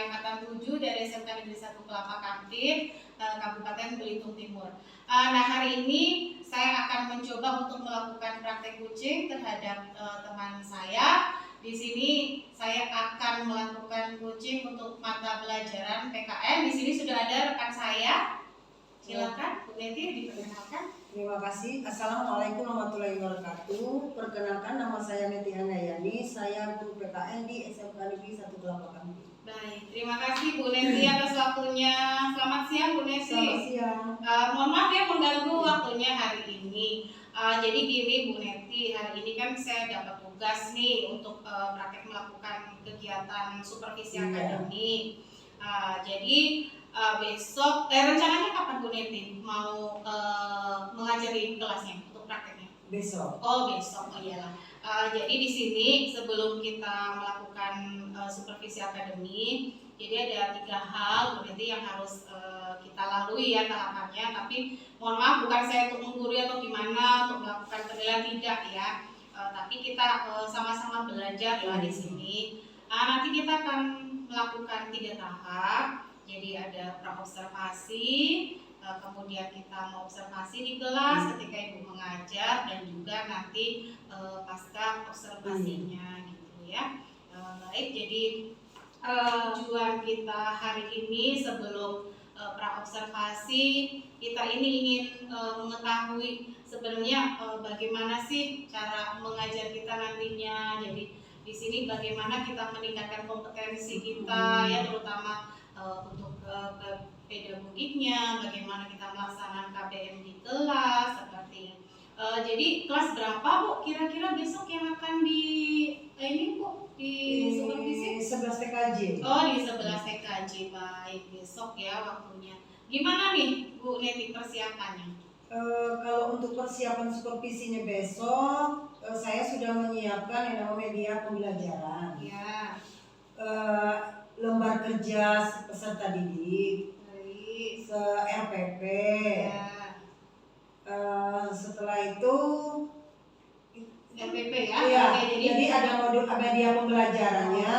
saya angkatan 7 dari SMK Negeri 1 Kelapa Kantin, Kabupaten Belitung Timur. Nah, hari ini saya akan mencoba untuk melakukan praktek kucing terhadap teman saya. Di sini saya akan melakukan kucing untuk mata pelajaran PKN. Di sini sudah ada rekan saya. Silakan, Bu Neti, diperkenalkan. Terima kasih. Assalamualaikum warahmatullahi wabarakatuh. Perkenalkan, nama saya Neti Handayani. Saya guru PKN di SMK Negeri 1 Kelapa Kantin. Baik, terima kasih Bu Neti atas waktunya. Selamat siang Bu Neti. Selamat siang. Mohon maaf ya mengganggu waktunya hari ini. Jadi gini Bu Neti, hari ini kan saya dapat tugas nih untuk praktek melakukan kegiatan supervisi akademik. Jadi besok, rencananya kapan Bu Neti mau mengajari kelasnya untuk prakteknya? Besok. Oh besok, oh iyalah. Jadi di sini sebelum kita melakukan supervisi akademik, jadi ada 3 hal Bu Neti yang harus kita lalui ya tahapannya. Tapi mohon maaf, bukan saya untuk menggurui atau gimana untuk melakukan penilaian, tidak ya. Tapi kita sama-sama belajar lah di sini. Nanti kita akan melakukan 3 tahap. Jadi ada praobservasi, kemudian kita mengobservasi di kelas ketika Ibu mengajar, dan juga nanti pasca observasinya gitu ya. Baik, jadi tujuan kita hari ini sebelum praobservasi, kita ini ingin mengetahui sebenarnya bagaimana sih cara mengajar kita nantinya. Jadi di sini bagaimana kita meningkatkan kompetensi kita ya, terutama untuk pedagogiknya, bagaimana kita melaksanakan KBM di kelas seperti jadi kelas berapa Bu kira-kira besok yang akan di ini Bu di supervisi? 11 TKJ. Oh, di 11 TKJ. Baik, besok ya waktunya. Gimana nih Bu Neti persiapannya? Kalau untuk persiapan supervisinya besok, saya sudah menyiapkan yang namanya media pembelajaran. Ya. Lembar kerja peserta didik, RPP. Ya. Setelah itu RPP ya. Iya, Oke, jadi ada modul media pembelajarannya,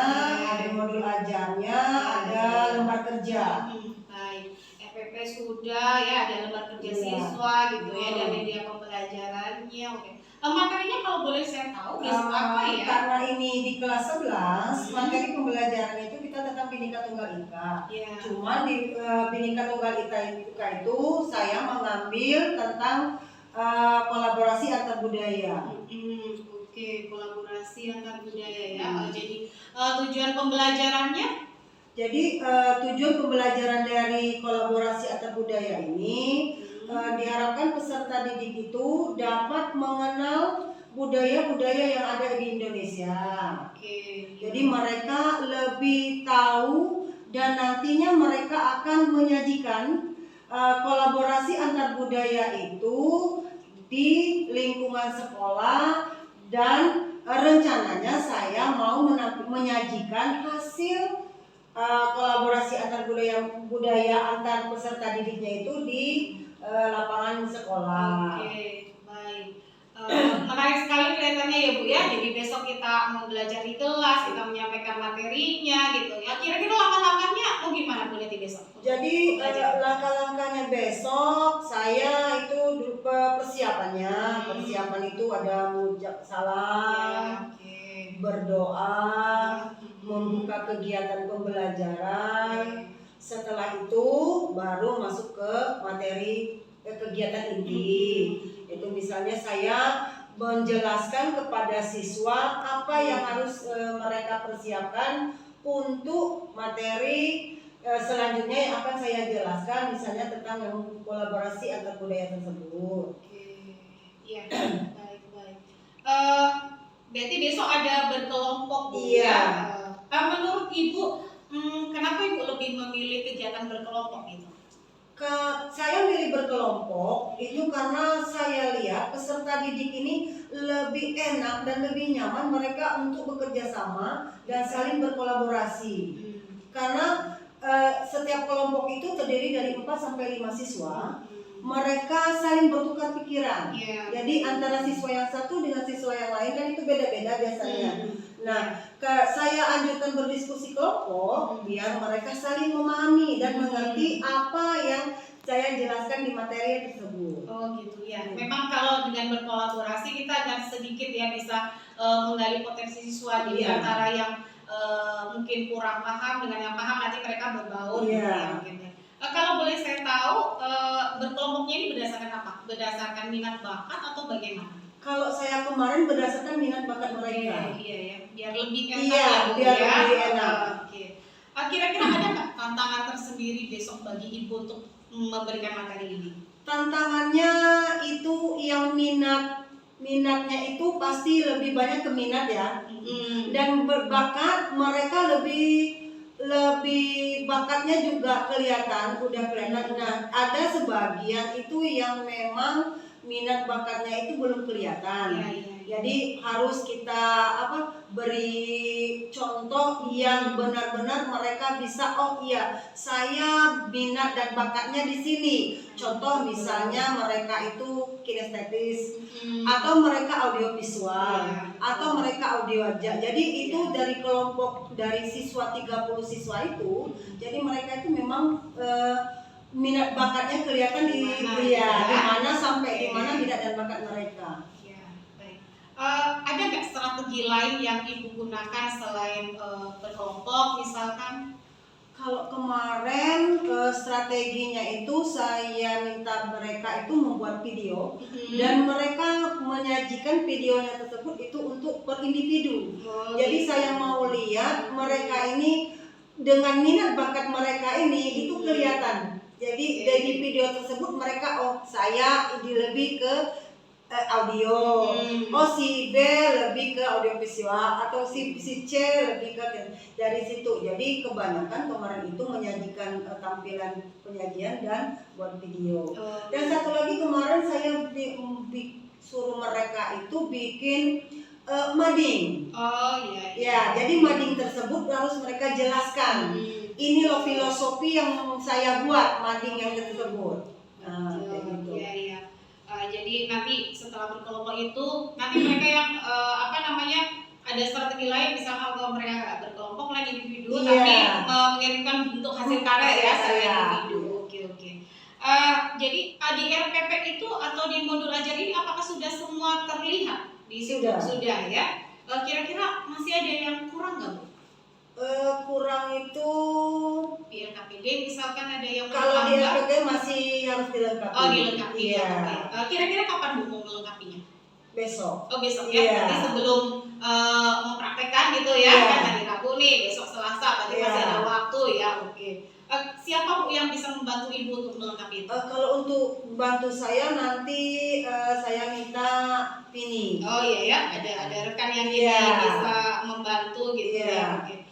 ada modul ajarnya, ada lembar kerja. Baik, RPP sudah ya, ada lembar kerja siswa gitu ya, ada media pembelajarannya. Oke. Materinya kalau boleh saya tahu besok apa ya? Karena ini di kelas 11, materi pembelajaran itu kita tentang Bhinneka Tunggal Ika. Cuman di Bhinneka Tunggal Ika itu saya mengambil tentang kolaborasi antar budaya. Oke, kolaborasi antar budaya ya. Jadi tujuan pembelajarannya? Jadi tujuan pembelajaran dari kolaborasi antar budaya ini diharapkan peserta didik itu dapat mengenal budaya-budaya yang ada di Indonesia. Jadi mereka lebih tahu dan nantinya mereka akan menyajikan kolaborasi antar budaya itu di lingkungan sekolah, dan rencananya saya mau menyajikan hasil kolaborasi antar budaya antar peserta didiknya itu di lapangan sekolah. Oke, baik. Menarik sekali kelihatannya ya Bu ya. Jadi besok kita mau belajar di kelas, kita menyampaikan materinya gitu ya. Kira-kira langkah-langkahnya mau gimana Bu Neti besok? Jadi langkah-langkahnya besok saya itu persiapan itu ada mengucap salam, berdoa, membuka kegiatan pembelajaran. Setelah itu baru masuk ke materi kegiatan inti. Itu misalnya saya menjelaskan kepada siswa apa yang harus mereka persiapkan untuk materi selanjutnya yang akan saya jelaskan, misalnya tentang yang kolaborasi antar budaya tersebut. Iya, baik. Berarti besok ada berkelompok Bu? Iya. Menurut Ibu, kenapa Ibu lebih memilih kegiatan berkelompok itu? Saya milih berkelompok itu karena saya lihat peserta didik ini lebih enak dan lebih nyaman mereka untuk bekerja sama dan saling berkolaborasi. Karena setiap kelompok itu terdiri dari 4 sampai 5 siswa. Mereka saling bertukar pikiran. Jadi antara siswa yang satu dengan siswa yang lain kan itu beda-beda biasanya. Nah, saya anjurkan berdiskusi kelompok biar mereka saling memahami dan mengerti apa yang saya jelaskan di materi tersebut. Oh gitu ya. Memang kalau dengan berkolaborasi kita agak sedikit ya bisa menggali potensi siswa di antara yang mungkin kurang paham dengan yang paham, nanti mereka berbaur gitu ya mungkin ya. Kalau boleh saya tahu berkelompoknya ini berdasarkan apa? Berdasarkan minat bakat atau bagaimana? Kalau saya kemarin berdasarkan minat bakat mereka. Iya ya, biar lebih enak Iya, biar lebih enak. Oke. Kira-kira ada nggak tantangan tersendiri besok bagi ibu untuk memberikan materi ini? Tantangannya itu yang minatnya itu pasti lebih banyak ke minat ya. Dan berbakat mereka lebih bakatnya juga kelihatan, udah kelihatan. Nah, ada sebagian itu yang memang minat bakatnya itu belum kelihatan. Jadi harus kita beri contoh yang benar-benar mereka bisa, oh iya saya minat dan bakatnya di sini. Contoh misalnya mereka itu kinestetis atau mereka audiovisual atau mereka audio aja. Jadi itu dari kelompok dari siswa 30 siswa itu, jadi mereka itu memang minat bakatnya kelihatan di mana sampai di mana minat dan bakat mereka. Ada nggak strategi lain yang ibu gunakan selain berkelompok misalkan? Kalau kemarin strateginya itu saya minta mereka itu membuat video dan mereka menyajikan videonya tersebut itu untuk per individu. Jadi saya mau lihat mereka ini dengan minat bakat mereka ini itu kelihatan. Jadi dari video tersebut mereka, oh saya lebih ke audio, oh si B lebih ke audiovisual atau si C lebih ke dari situ. Jadi kebanyakan kemarin itu menyajikan tampilan penyajian dan buat video. Dan satu lagi kemarin saya suruh mereka itu bikin mading. Oh iya. Ya, jadi mading tersebut harus mereka jelaskan. Ini loh filosofi yang saya buat mading yang tersebut. Nah, kayak gitu. Iya. Jadi nanti setelah berkelompok itu nanti mereka yang ada strategi lain, misalnya kalau mereka nggak berkelompok lagi individu tapi mengirimkan bentuk hasil karya ya secara individu. Oke. Jadi di RPP itu atau di modul ajar ini apakah sudah semua terlihat di situ? Sudah ya. Kira-kira masih ada yang kurang nggak Bu? Kurang itu di RKPD misalkan ada yang kalau di RKPD masih harus dilengkapi. Oh dilengkapi ya. Kira-kira kapan Bu mau melengkapinya? Besok. Oh besok ya. Nanti sebelum mempraktekkan gitu ya. Kan hari Rabu nih, besok Selasa, berarti masih ada waktu ya. Oke. Siapa Bu yang bisa membantu Ibu untuk melengkapi itu? Kalau untuk bantu saya nanti saya minta Pini. Oh iya ya, ada rekan yang bisa membantu gitu ya. Oke.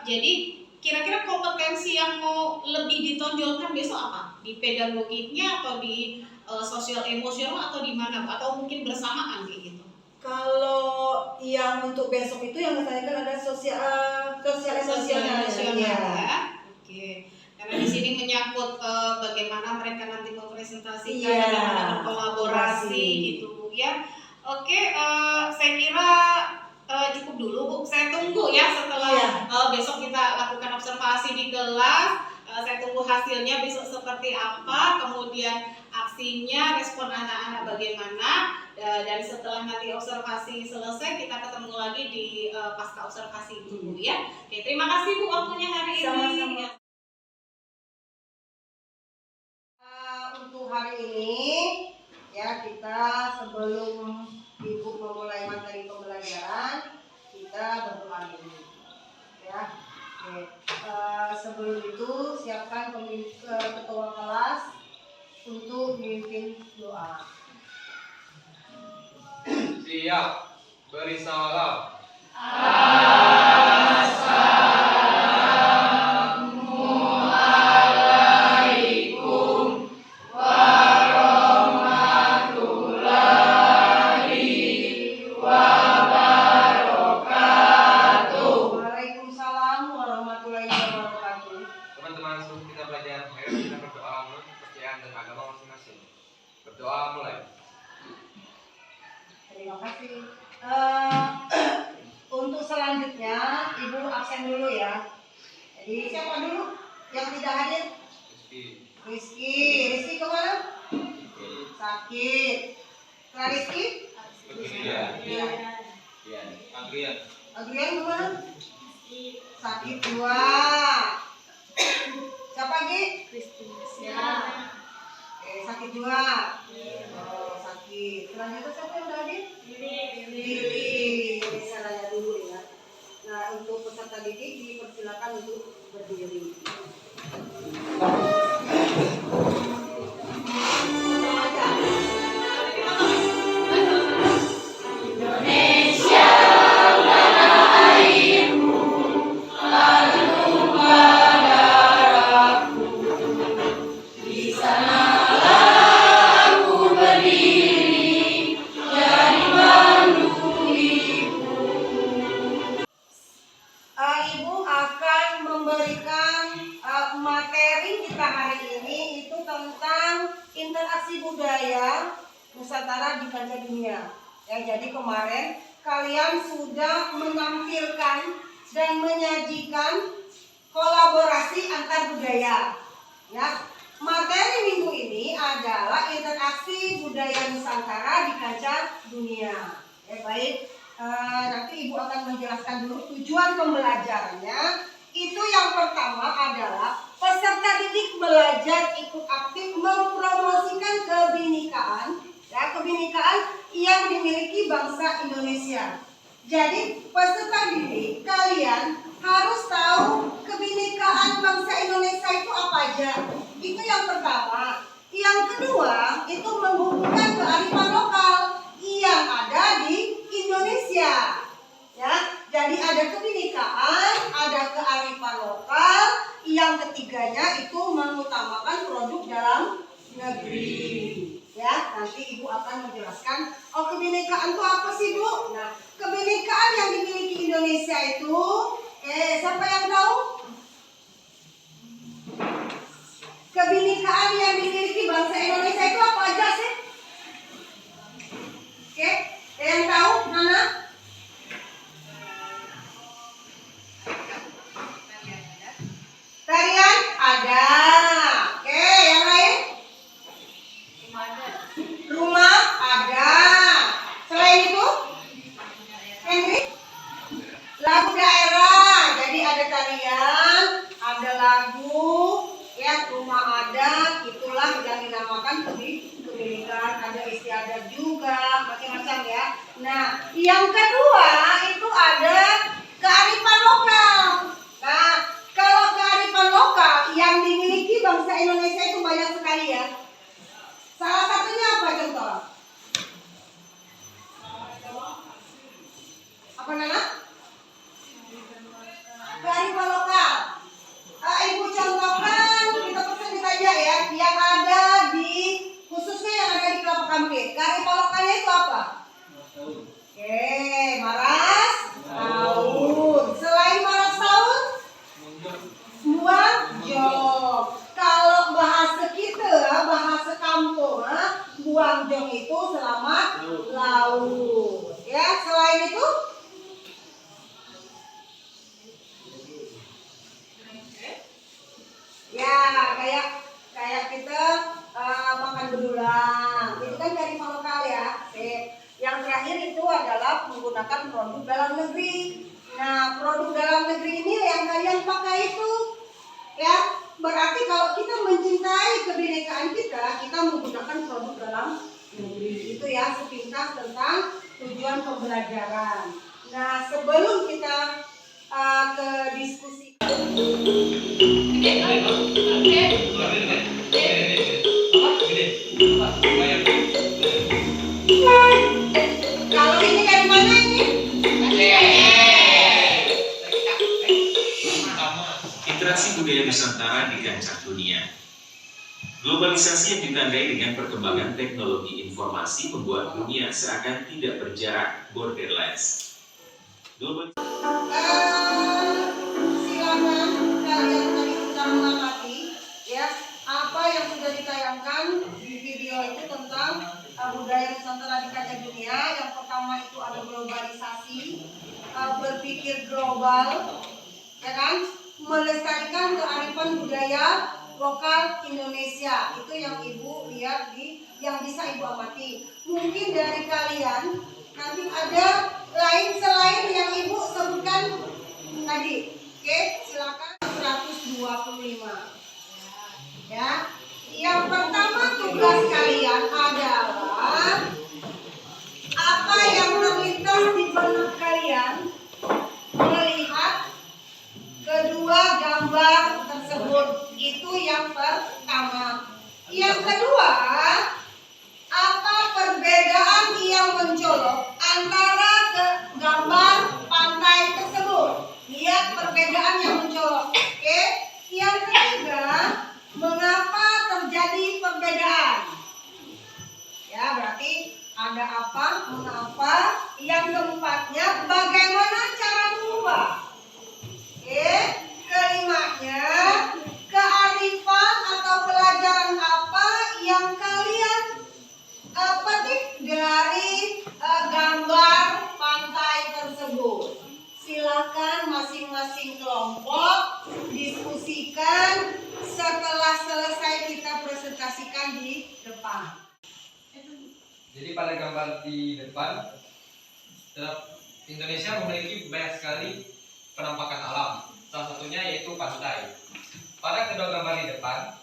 Jadi kira-kira kompetensi yang mau lebih ditonjolkan besok apa? Di pedagogiknya atau di sosial emosional atau di mana? Atau mungkin bersamaan kayak gitu? Kalau yang untuk besok itu yang saya kan ada sosial emosional ya. Oke. Karena di sini menyangkut bagaimana mereka nanti mempresentasikan dan berkolaborasi gitu Bu ya. Oke, saya kira cukup dulu Bu. Saya tunggu ya setelah besok kita lakukan observasi di kelas. Saya tunggu hasilnya besok seperti apa, kemudian aksinya, respon anak-anak bagaimana, dan setelah nanti observasi selesai kita ketemu lagi di pasca observasi itu Bu ya. Oke, terima kasih Bu waktunya hari ini. Sama-sama. Untuk hari ini ya kita sebelum Ibu memulai materi pembelajaran kita berdoa dulu ya. Sebelum itu siapkan ketua kelas untuk memimpin doa. Siap, beri salam. Teman-teman, sebelum kita belajar, ayo kita berdoa menurut kepercayaan dan agama masing-masing. Berdoa mulai. Terima kasih. Untuk selanjutnya Ibu absen dulu ya. Jadi siapa dulu yang tidak hadir? Rizky kemana? Sakit. Setelah Rizky? Adrian kemana? Sakit dua. Siapa lagi? Sakit dua. Oh, sakit. Selanjutnya siapa yang udah hadir? Lili. Jadi saya dulu ya. Nah, untuk peserta didik dipersilakan untuk berdiri. Ibu akan memberikan materi kita hari ini itu tentang interaksi budaya Nusantara di kancah dunia. Ya, jadi kemarin kalian sudah menampilkan dan menyajikan kolaborasi antar budaya. Ya, materi minggu ini adalah interaksi budaya Nusantara di kancah dunia. Ya, baik. Nanti Ibu akan menjelaskan dulu tujuan pembelajarannya. Itu yang pertama adalah peserta didik belajar ikut aktif mempromosikan kebinekaan, ya, kebinekaan yang dimiliki bangsa Indonesia. Jadi peserta didik kalian harus tahu kebinekaan bangsa Indonesia itu apa aja. Itu yang pertama. Yang kedua itu menghubungkan kearifan lokal yang ada di Indonesia, ya. Jadi ada kebinekaan, ada kearifan lokal. Yang ketiganya itu mengutamakan produk dalam negeri, ya. Nanti Ibu akan menjelaskan, oh kebinekaan itu apa sih, Bu? Nah, kebinekaan yang dimiliki Indonesia itu, siapa yang tahu? Kebinekaan yang dimiliki bangsa Indonesia itu apa aja sih? Oke, yang tahu mana? Tarian ada. Oke, yang lain? Rumah ada. Selain itu? Henry? Lagu daerah. Jadi ada tarian, ada lagu, ya, rumah ada. Itulah yang dinamakan kebinekaan. Ada istiadat juga, macam-macam ya. Nah, yang kedua itu ada kearifan lokal. Nah, kalau kearifan lokal yang dimiliki bangsa Indonesia itu banyak sekali ya. Salah satunya apa contoh? Apa nama? Kearifan lokal. Ibu contohkan, kita pesan saja ya, yang ada di, khususnya yang ada di Kelapa Kampir. Kearifan lokalnya itu apa? Oke, maras tahun. Selain maras tahun, buang jong. Kalau bahasa kita, bahasa kampung, buang jong itu selamat laut. Ya, selain itu, ya kayak kita makan bedulang. Itu kan dari lokal ya. Yang terakhir itu adalah menggunakan produk dalam negeri. Nah, produk dalam negeri ini yang kalian pakai itu, ya, berarti kalau kita mencintai kebinekaan kita menggunakan produk dalam negeri. Itu ya sepintas tentang tujuan pembelajaran. Nah, sebelum kita ke diskusi. Kalau ini dari mana ini? Interaksi budaya Nusantara di kancah dunia. Globalisasi yang ditandai dengan perkembangan teknologi informasi membuat dunia seakan tidak berjarak borderless. Silakan kalian tadi sudah mengamati ya apa yang sudah ditayangkan di video itu tentang budaya Nusantara di kancah dunia. Yang pertama itu ada globalisasi, berpikir berpikir global, ya kan? Melestarikan kearifan budaya lokal Indonesia. Itu yang Ibu lihat yang bisa Ibu amati. Mungkin dari kalian nanti ada lain selain yang Ibu sebutkan tadi. Oke, silakan 125. Ya. Yang pertama tugas kalian adalah apa yang terlintas di benak kalian melihat kedua gambar tersebut. Itu yang pertama. Yang kedua, apa perbedaan yang mencolok antara gambar pantai tersebut? Lihat perbedaan yang mencolok. Oke. Yang ketiga, mengapa terjadi perbedaan? Ya, berarti ada apa, mengapa. Yang keempatnya, bagaimana cara mengubah. Oke. Kelimanya, kearifan atau pelajaran apa yang kalian petik dari gambar pantai tersebut. Silakan masing-masing kelompok diskusikan setelah selesai kita presentasikan di depan. Jadi pada gambar di depan, Indonesia memiliki banyak sekali penampakan alam. Salah satunya yaitu pantai. Pada kedua gambar di depan,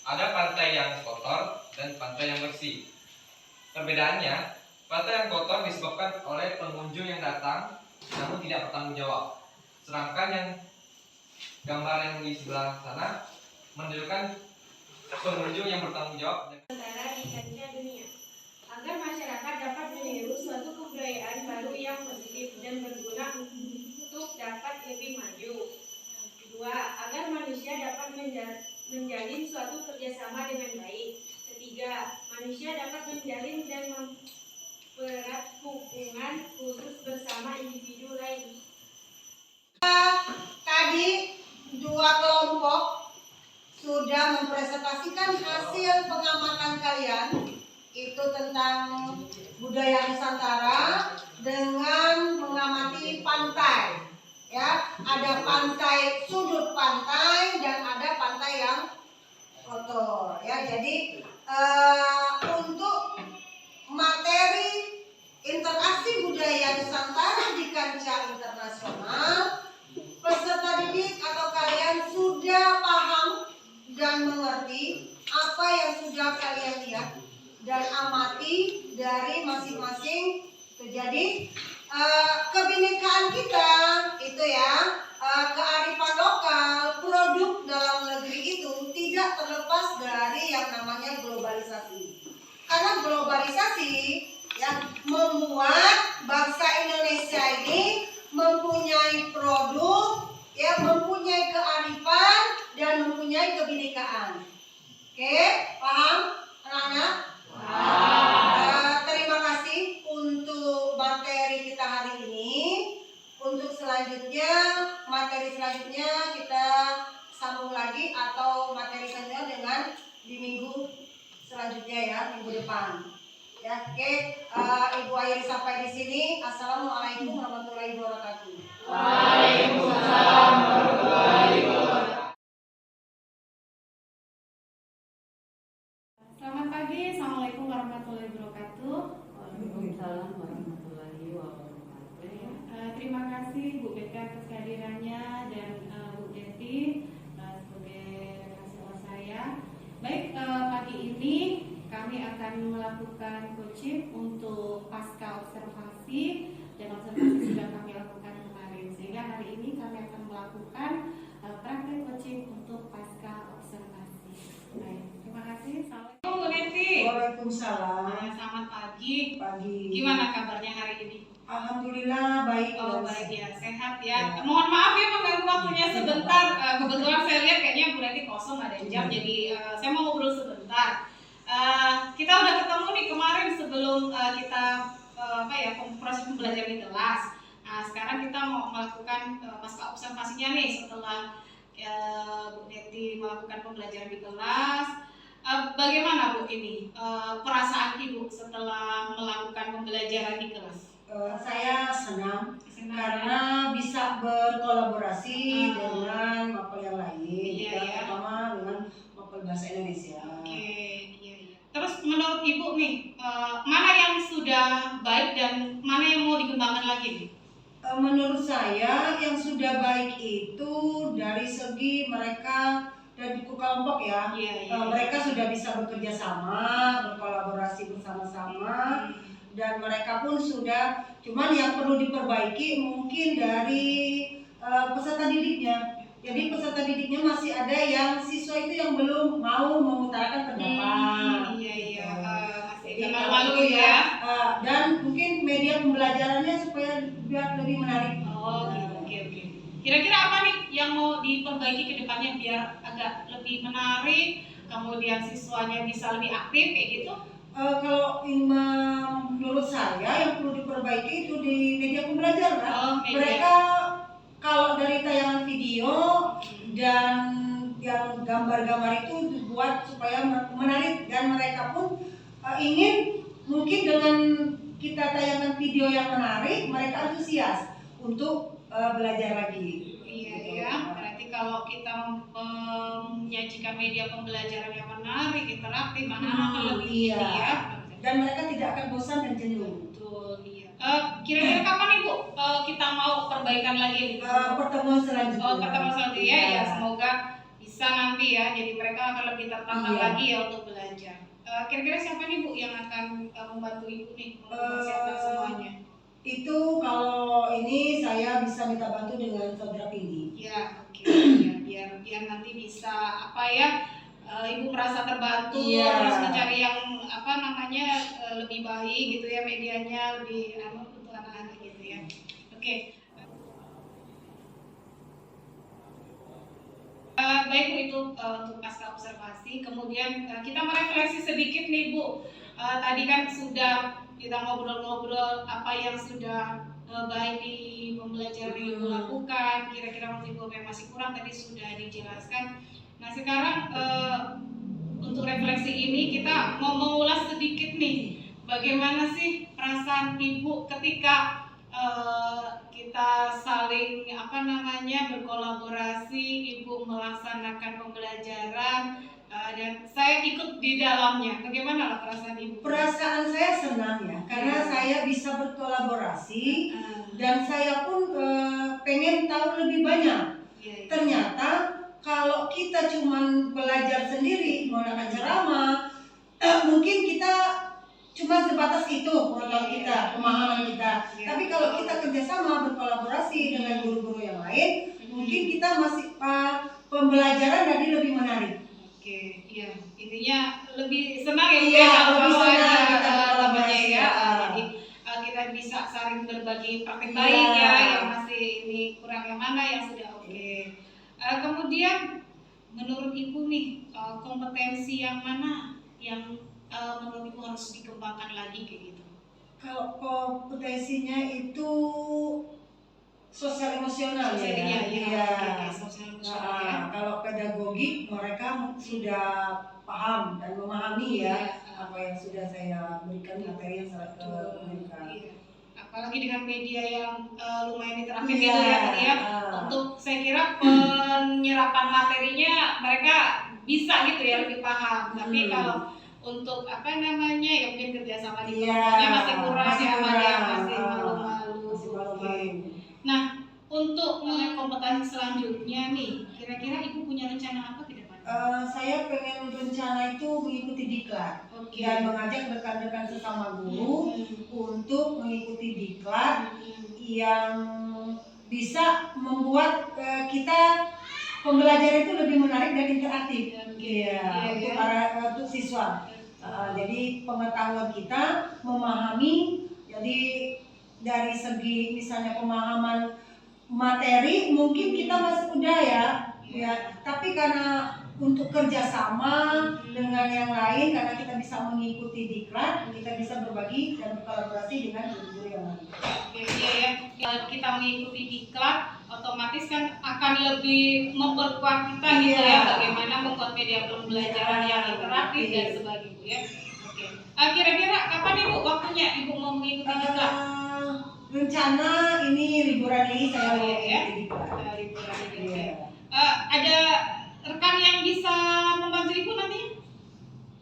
ada pantai yang kotor dan pantai yang bersih. Perbedaannya, pantai yang kotor disebabkan oleh pengunjung yang datang namun tidak bertanggung jawab. Sedangkan yang gambar yang di sebelah sana menunjukkan pengunjung yang bertanggung jawab. Sementara di kancah dunia, agar masyarakat dapat meniru suatu kebudayaan baru yang positif dan berguna untuk dapat lebih maju. Kedua, agar manusia dapat menjalin suatu kerjasama dengan baik. Ketiga, manusia dapat menjalin dan mempererat hubungan khusus bersama individu lain. Tadi dua kelompok sudah mempresentasikan hasil pengamatan kalian. Itu tentang budaya Nusantara dengan mengamati pantai. Ya, ada pantai, sudut pantai, dan ada pantai yang kotor. Ya, jadi untuk materi interaksi budaya Nusantara di kancah internasional, peserta didik atau kalian sudah paham dan mengerti apa yang sudah kalian lihat dan amati dari masing-masing. Jadi kebinekaan kita itu ya, kearifan lokal, produk dalam negeri itu tidak terlepas dari yang namanya globalisasi. Karena globalisasi yang membuat bangsa Indonesia ini mempunyai produk, ya, mempunyai kearifan dan mempunyai kebinekaan. Oke, paham anak-anak? Terima kasih untuk materi kita hari ini. Untuk selanjutnya, materi selanjutnya kita sambung lagi atau materi selanjutnya dengan di minggu selanjutnya ya, minggu depan. Ya, oke. Ibu Ayri sampai di sini. Assalamualaikum warahmatullahi wabarakatuh. Waalaikumsalam warahmatullahi wabarakatuh. Selamat pagi, assalamualaikum warahmatullahi wabarakatuh. Waalaikumsalam warahmatullahi wabarakatuh. Terima kasih Bu Beka atas kehadirannya dan Bu Deti sebagai rekan saya. Baik, pagi ini kami akan melakukan coaching untuk pasca observasi, dan observasi sudah kami lakukan kemarin, sehingga hari ini kami akan melakukan praktek coaching untuk pasca observasi. Baik, terima kasih. Assalamualaikum Bu Neti. Waalaikumsalam. Selamat pagi. Pagi. Gimana kabarnya hari ini? Alhamdulillah baik. Oh baik ya, sehat ya. Mohon maaf ya mengganggu waktunya sebentar. Kebetulan saya lihat kayaknya Bu Neti kosong ada jam, jadi saya mau ngobrol sebentar. Kita udah ketemu nih kemarin sebelum kita proses pembelajaran di kelas. Nah, sekarang kita mau melakukan pasca observasinya nih setelah Bu Neti melakukan pembelajaran di kelas. Bagaimana Bu ini perasaan Ibu setelah melakukan pembelajaran di kelas? Saya senang Senang, karena bisa berkolaborasi dengan mapel yang lain, Iya, yang iya. pertama dengan mapel bahasa Indonesia. Oke, iya, iya. Terus menurut Ibu nih, mana yang sudah baik dan mana yang mau dikembangkan lagi nih? Menurut saya yang sudah baik itu dari segi mereka dari kelompok ya. Iya, iya. Mereka sudah bisa bekerja sama, berkolaborasi bersama-sama, dan mereka pun sudah, cuman yang perlu diperbaiki mungkin dari peserta didiknya. Jadi peserta didiknya masih ada yang siswa itu yang belum mau mengutarakan pendapat. Iya, iya. Masih Jadi malu-malu ya. Dan mungkin media pembelajarannya supaya biar lebih menarik. Oh, gitu. Oke. Kira-kira apa nih yang mau diperbaiki ke depannya biar agak lebih menarik, kemudian siswanya bisa lebih aktif kayak gitu? Kalau menurut saya yang perlu diperbaiki itu di media pembelajaran. Oh, media. Mereka kalau dari tayangan video dan yang gambar-gambar itu dibuat supaya menarik, dan mereka pun ingin mungkin dengan kita tayangan video yang menarik mereka antusias untuk belajar lagi. Iya, Gitu. ya. Berarti kalau kita menyajikan media pembelajaran yang menarik, interaktif, anak-anak akan lebih iya. ini ya. Dan mereka tidak akan bosan dan jenuh. Betul, iya. Kira-kira kapan Ibu kita mau perbaikan lagi nih? Pertemuan selanjutnya. Oh, pertemuan selanjutnya ya. Iya. Semoga bisa nanti ya. Jadi mereka akan lebih tertantang Iya. lagi ya untuk belajar. Kira-kira siapa nih Bu yang akan membantu Ibu nih mempersiapkan semuanya? Itu kalau ini saya bisa minta bantu dengan saudara Pindi. Ya, oke. Ya, biar nanti bisa apa ya? Ibu merasa terbantu, Iya. terus mencari yang apa namanya lebih baik gitu ya, medianya lebih untuk anak-anak gitu ya. Oke. Baik Bu, itu untuk pasca observasi. Kemudian kita merefleksi sedikit nih Bu. Tadi kan sudah kita ngobrol-ngobrol apa yang sudah baik di pembelajaran yang Ibu lakukan. Kira-kira menurut Ibu yang masih kurang tadi sudah dijelaskan. Nah sekarang untuk refleksi ini kita mau mengulas sedikit nih. Bagaimana sih perasaan Ibu ketika kita saling berkolaborasi, Ibu melaksanakan pembelajaran dan saya ikut di dalamnya. Bagaimana lah perasaan Ibu? Perasaan saya senang ya, karena saya bisa berkolaborasi dan saya pun pengen tahu lebih banyak. Ternyata kalau kita cuma belajar sendiri menggunakan ceramah, mungkin kita cuma sebatas itu pengetahuan kita, pemahaman kita. Tapi kalau kita kerjasama berkolaborasi dengan guru-guru yang lain, mungkin kita masih pembelajaran jadi lebih menarik. Oke, iya. Intinya lebih senang ya, Iya, kalau lebih senang ada kita berkolaborasi. ya. Jadi kita bisa saling berbagi praktek baik ya, yang masih ini kurang yang mana, yang sudah oke. Kemudian menurut Ibu nih kompetensi yang mana yang menurut Ibu harus dikembangkan lagi kayak gitu? Kalau kompetensinya itu sosial emosional ya. Iya. Sosial emosional ya. Kalau pedagogik mereka sudah paham dan memahami ya apa yang sudah saya berikan, materi yang saya berikan. Iya. Apalagi dengan media yang lumayan interaktif Iya. gitu ya tadi ya. Untuk saya kira penyerapan materinya mereka bisa gitu ya, lebih paham. Tapi kalau untuk ya mungkin kerjasama di kelompoknya masih kurang ya, masih malu-malu. Nah, untuk kompetensi selanjutnya nih, kira-kira Ibu punya rencana apa ke depan? Saya pengen rencana itu mengikuti diklat dan mengajak rekan-rekan sesama guru untuk mengikuti diklat yang bisa membuat kita pembelajaran itu lebih menarik dan interaktif. Untuk siswa. Jadi pengetahuan kita memahami, jadi dari segi misalnya pemahaman materi mungkin kita masih udah ya, tapi karena untuk kerjasama dengan yang lain, karena kita bisa mengikuti diklat, kita bisa berbagi dan berkolaborasi dengan guru-guru yang lain. Iya ya, kita mengikuti diklat otomatis kan akan lebih memperkuat kita gitu ya, bagaimana membuat media pembelajaran yang interaktif dan sebagainya ya. Oke. Kira-kira kapan Ibu waktunya Ibu mau mengikuti diklat? rencana ini liburan ini saya Oh, iya, mau ya. jadi Liburan ini. Iya. Ada rekan yang bisa membantu Ibu nanti?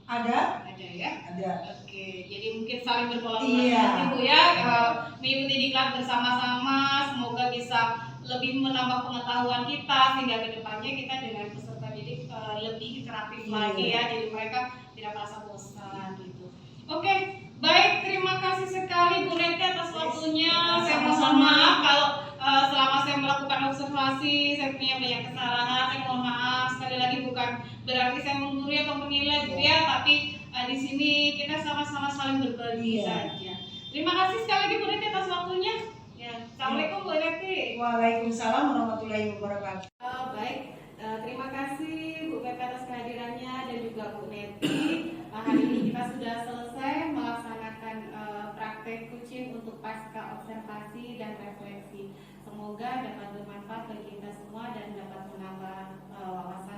Ada? Ada ya. Ada. Oke, jadi mungkin saling berkolaborasi Iya. nanti Bu ya, mengikuti diklat bersama-sama, semoga bisa lebih menambah pengetahuan kita sehingga kedepannya kita dengan peserta didik lebih interaktif Iya. lagi ya, jadi mereka tidak merasa bosan gitu. Oke, baik, terima kasih sekali Bu Neti atas waktunya. Saya mohon Sama-sama. maaf kalau selama saya melakukan observasi saya punya banyak kesalahan. Saya mohon maaf sekali lagi, bukan berarti saya menggurui atau menilai Bu ya, tapi di sini kita sama-sama saling berbagi Iya. saja. Terima kasih sekali lagi Bu Neti atas waktunya. Ya, assalamualaikum Bu Neti. Waalaikumsalam warahmatullahi wabarakatuh. Baik, terima kasih Bu Pepe atas kehadirannya dan juga Bu Neti. Hari ini kita sudah selesai melaksanakan praktek kucing untuk pasca observasi dan refleksi. Semoga dapat bermanfaat bagi kita semua dan dapat menambah wawasan